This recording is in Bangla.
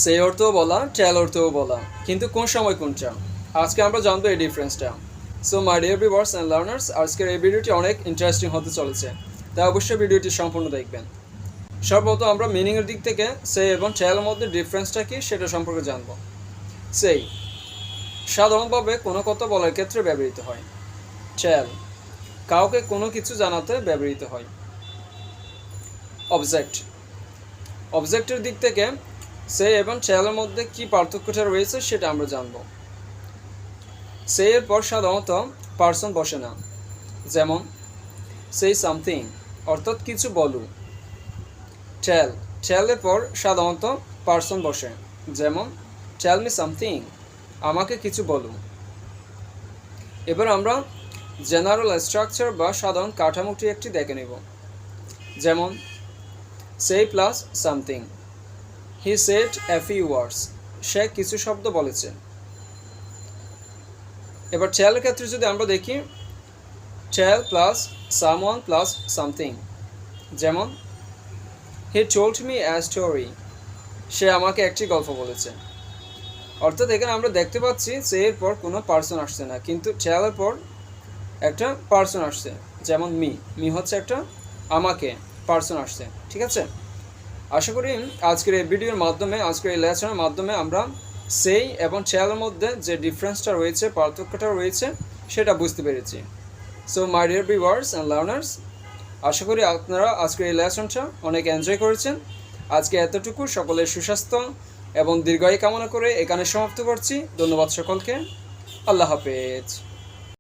সেই অর্থও বলা, টেল অর্থও বলা, কিন্তু কোন সময় কোনটা, আজকে আমরা জানবো এই ডিফারেন্সটা। So my dear viewers and learners, আজকের এই ভিডিওটি অনেক ইন্টারেস্টিং হতে চলেছে, তাই অবশ্যই ভিডিওটি সম্পূর্ণ দেখবেন। সর্বপ্রথম আমরা মিনিংয়ের দিক থেকে সেই এবং টেলের মধ্যে ডিফারেন্সটা কী সেটা সম্পর্কে জানবো। সেই সাধারণভাবে কোনো কথা বলার ক্ষেত্রে ব্যবহৃত হয়। টেল কাউকে কোনো কিছু জানাতে ব্যবহৃত হয়। অবজেক্ট অবজেক্টের দিক থেকে সে এবং টেলের মধ্যে কী পার্থক্যটা রয়েছে সেটা আমরা জানব। সে এর পর সাধারণত পার্সন বসে না, যেমন সেই সামথিং অর্থাৎ কিছু বলু। টেলের পর সাধারণত পার্সন বসে, যেমন টেল মি সামথিং আমাকে কিছু বলু। এবার আমরা জেনারেল স্ট্রাকচার বা সাধারণ কাঠামোটি একটি দেখে নেব, যেমন সেই plus something, he said a few words সে কিছু শব্দ বলেছে। এবার টেলের ক্ষেত্রে যদি আমরা দেখি tell plus someone plus something, যেমন he told me a story সে আমাকে একটি গল্প বলেছে। অর্থাৎ এখানে আমরা দেখতে পাচ্ছি সে এর পর কোনো পার্সন আসছে না, কিন্তু টেলের পর একটা পার্সন আসছে, যেমন মি হচ্ছে একটা আমাকে পার্সন আসছে। ঠিক আছে, আশা করি আজকের এই ভিডিওর মাধ্যমে, আজকের এই লেসনের মাধ্যমে আমরা সেই এবং টেলের মধ্যে যে ডিফারেন্সটা রয়েছে, পার্থক্যটা রয়েছে সেটা বুঝতে পেরেছি। So my dear viewers and learners, আশা করি আপনারা আজকের এই লেসনটা অনেক এনজয় করেছেন। আজকে এতটুকু, সকলের সুস্বাস্থ্য এবং দীর্ঘায়ু কামনা করে এখানে সমাপ্ত করছি। ধন্যবাদ সকলকে, আল্লাহ হাফেজ।